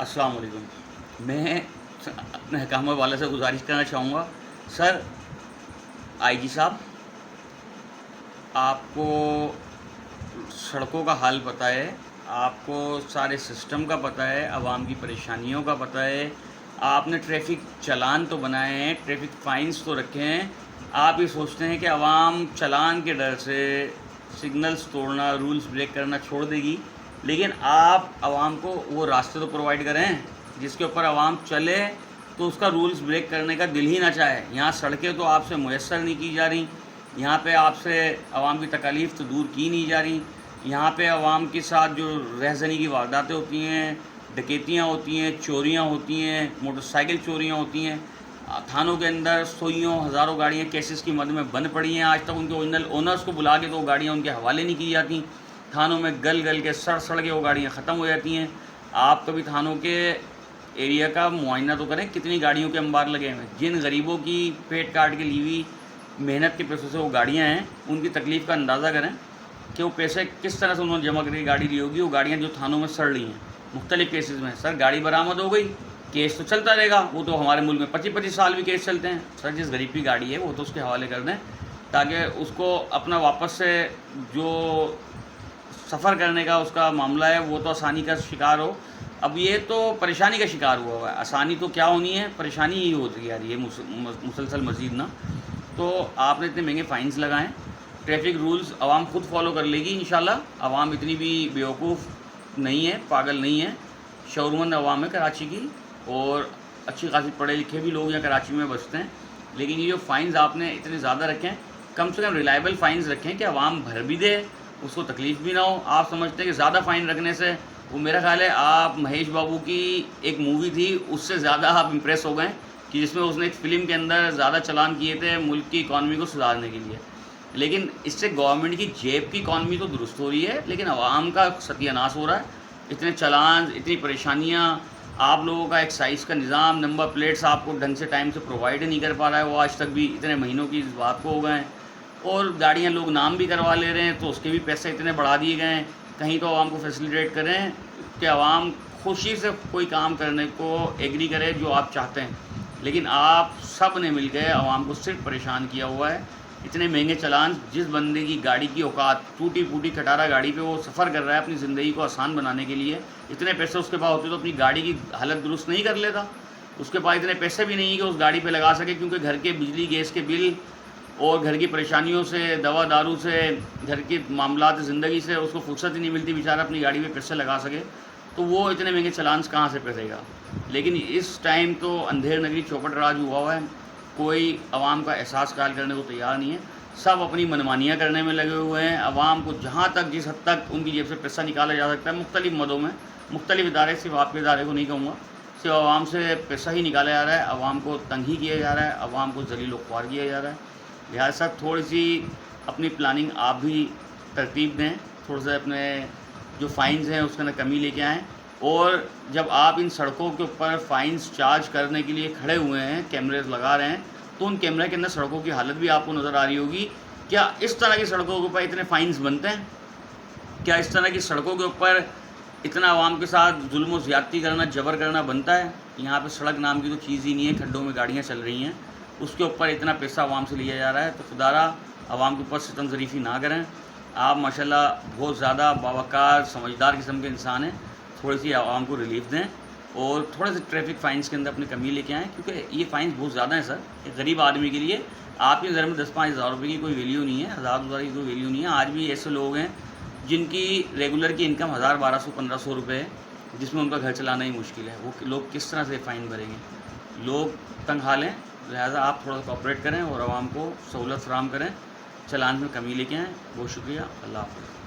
السلام علیکم. میں اپنے حکامہ والے سے گزارش کرنا چاہوں گا. سر آئی جی صاحب، آپ کو سڑکوں کا حال پتہ ہے، آپ کو سارے سسٹم کا پتہ ہے، عوام کی پریشانیوں کا پتہ ہے. آپ نے ٹریفک چلان تو بنائے ہیں، ٹریفک فائنز تو رکھے ہیں. آپ یہ سوچتے ہیں کہ عوام چلان کے ڈر سے سگنلز توڑنا، رولز بریک کرنا چھوڑ دے گی. لیکن آپ عوام کو وہ راستے تو پرووائڈ کریں جس کے اوپر عوام چلے تو اس کا رولز بریک کرنے کا دل ہی نہ چاہے. یہاں سڑکیں تو آپ سے میسر نہیں کی جا رہی، یہاں پہ آپ سے عوام کی تکالیف تو دور کی نہیں جا رہی. یہاں پہ عوام کے ساتھ جو رہزنی کی وارداتیں ہوتی ہیں، ڈکیتیاں ہوتی ہیں، چوریاں ہوتی ہیں، موٹر سائیکل چوریاں ہوتی ہیں. تھانوں کے اندر سوئیوں ہزاروں گاڑیاں کیسز کی مد میں بند پڑی ہیں. آج تک ان کے اوریجنل اونرز کو بلا کے تو وہ گاڑیاں ان کے حوالے نہیں کی جاتی. تھانوں میں گل گل کے سڑ کے وہ گاڑیاں ختم ہو جاتی ہیں. آپ کبھی تھانوں کے ایریا کا معائنہ تو کریں، کتنی گاڑیوں کے انبار لگے ہوئے ہیں. جن غریبوں کی پیٹ کاٹ کے لیوی محنت کے پیسوں سے وہ گاڑیاں ہیں، ان کی تکلیف کا اندازہ کریں کہ وہ پیسے کس طرح سے انہوں نے جمع کر کے گاڑی لی ہوگی. وہ گاڑیاں جو تھانوں میں سڑ رہی ہیں مختلف کیسز میں. سر گاڑی برآمد ہو گئی، کیس تو چلتا رہے گا. وہ تو ہمارے ملک میں 25 سال بھی کیس چلتے ہیں. سر جس غریب کی گاڑی ہے وہ تو اس کے حوالے کر دیں تاکہ اس کو اپنا واپس سے جو سفر کرنے کا اس کا معاملہ ہے وہ تو آسانی کا شکار ہو. اب یہ تو پریشانی کا شکار ہوا ہے. آسانی تو کیا ہونی ہے، پریشانی ہی ہوتی ہے یہ مسلسل مزید نہ. تو آپ نے اتنے مہنگے فائنز لگائیں، ٹریفک رولز عوام خود فالو کر لے گی انشاءاللہ. عوام اتنی بھی بیوقوف نہیں ہے، پاگل نہیں ہے، شعورمند عوام ہے کراچی کی، اور اچھی خاصی پڑھے لکھے بھی لوگ یہاں کراچی میں بستے ہیں. لیکن یہ جو فائنز آپ نے اتنے زیادہ رکھیں، کم سے کم ریلائبل فائنز رکھیں کہ عوام بھر بھی دے، اس کو تکلیف بھی نہ ہو. آپ سمجھتے ہیں کہ زیادہ فائن رکھنے سے، وہ میرا خیال ہے آپ مہیش بابو کی ایک مووی تھی اس سے زیادہ آپ امپریس ہو گئے کہ جس میں اس نے ایک فلم کے اندر زیادہ چلان کیے تھے ملک کی اکانومی کو سدھارنے کے لیے. لیکن اس سے گورنمنٹ کی جیب کی اکانومی تو درست ہو رہی ہے، لیکن عوام کا ستیہ ناش ہو رہا ہے. اتنے چلان، اتنی پریشانیاں، آپ لوگوں کا ایکسائز کا نظام، نمبر پلیٹس آپ کو ڈھنگ سے ٹائم سے پرووائڈ نہیں کر پا رہا ہے. وہ آج تک بھی اتنے مہینوں کی اس بات کو ہو گئے ہیں. اور گاڑیاں لوگ نام بھی کروا لے رہے ہیں تو اس کے بھی پیسے اتنے بڑھا دیے گئے ہیں. کہیں تو عوام کو فیسیلیٹیٹ کریں کہ عوام خوشی سے کوئی کام کرنے کو ایگری کرے جو آپ چاہتے ہیں. لیکن آپ سب نے مل کے عوام کو صرف پریشان کیا ہوا ہے. اتنے مہنگے چلان، جس بندے کی گاڑی کی اوقات ٹوٹی پھوٹی کھٹارا گاڑی پہ وہ سفر کر رہا ہے اپنی زندگی کو آسان بنانے کے لیے، اتنے پیسے اس کے پاس ہوتے تو اپنی گاڑی کی حالت درست نہیں کر لیتا. اس کے پاس اتنے پیسے بھی نہیں ہیں کہ اس گاڑی پہ لگا سکے، کیونکہ گھر کے بجلی گیس کے بل اور گھر کی پریشانیوں سے، دوا دارو سے، گھر کے معاملات زندگی سے اس کو فرصت ہی نہیں ملتی بیچارہ اپنی گاڑی پہ پیسے لگا سکے. تو وہ اتنے مہنگے چلانس کہاں سے پیسے گا. لیکن اس ٹائم تو اندھیر نگری چوپٹ راج ہوا ہے. کوئی عوام کا احساس قائل کرنے کو تیار نہیں ہے. سب اپنی منمانیاں کرنے میں لگے ہوئے ہیں. عوام کو جہاں تک جس حد تک ان کی جیب سے پیسہ نکالا جا سکتا ہے مختلف مدوں میں، مختلف ادارے، صرف آپ کے ادارے کو نہیں کہوں گا، صرف عوام سے پیسہ ہی نکالا جا رہا ہے. عوام کو تنگ ہی کیا جا رہا ہے، عوام کو ذلیل و خوار کیا جا رہا ہے. لہٰذا تھوڑی سی اپنی پلاننگ آپ بھی ترتیب دیں، تھوڑا سا اپنے جو فائنز ہیں اس کے اندر کمی لے کے آئیں. اور جب آپ ان سڑکوں کے اوپر فائنز چارج کرنے کے لیے کھڑے ہوئے ہیں، کیمریز لگا رہے ہیں، تو ان کیمرے کے اندر سڑکوں کی حالت بھی آپ کو نظر آ رہی ہوگی. کیا اس طرح کی سڑکوں کے اوپر اتنے فائنز بنتے ہیں؟ کیا اس طرح کی سڑکوں کے اوپر اتنا عوام کے ساتھ ظلم و زیادتی کرنا، جبر کرنا بنتا ہے؟ یہاں پہ سڑک نام کی تو چیز ہی نہیں ہے. کھڈوں میں گاڑیاں چل رہی ہیں، اس کے اوپر اتنا پیسہ عوام سے لیا جا رہا ہے. تو خدارا عوام کے اوپر ستم ظریفی نہ کریں. آپ ماشاءاللہ بہت زیادہ باوقار سمجھدار قسم کے انسان ہیں. تھوڑی سی عوام کو ریلیف دیں اور تھوڑے سے ٹریفک فائنز کے اندر اپنی کمی لے کے آئیں، کیونکہ یہ فائنز بہت زیادہ ہیں سر. ایک غریب آدمی کے لیے آپ کی نظر میں 10-5 ہزار روپے کی کوئی ویلیو نہیں ہے، 1000 کی کوئی ویلیو نہیں ہے. آج بھی ایسے لوگ ہیں جن کی ریگولر کی انکم 1000، 1200، 1500 روپے ہے، جس میں ان کا گھر چلانا ہی مشکل ہے. وہ لوگ کس طرح سے فائن بھریں گے؟ لوگ تنگ حال ہیں. لہٰذا آپ تھوڑا سا کوآپریٹ کریں اور عوام کو سہولت فراہم کریں، چلان میں کمی لے کے آئیں. بہت شکریہ. اللہ حافظ.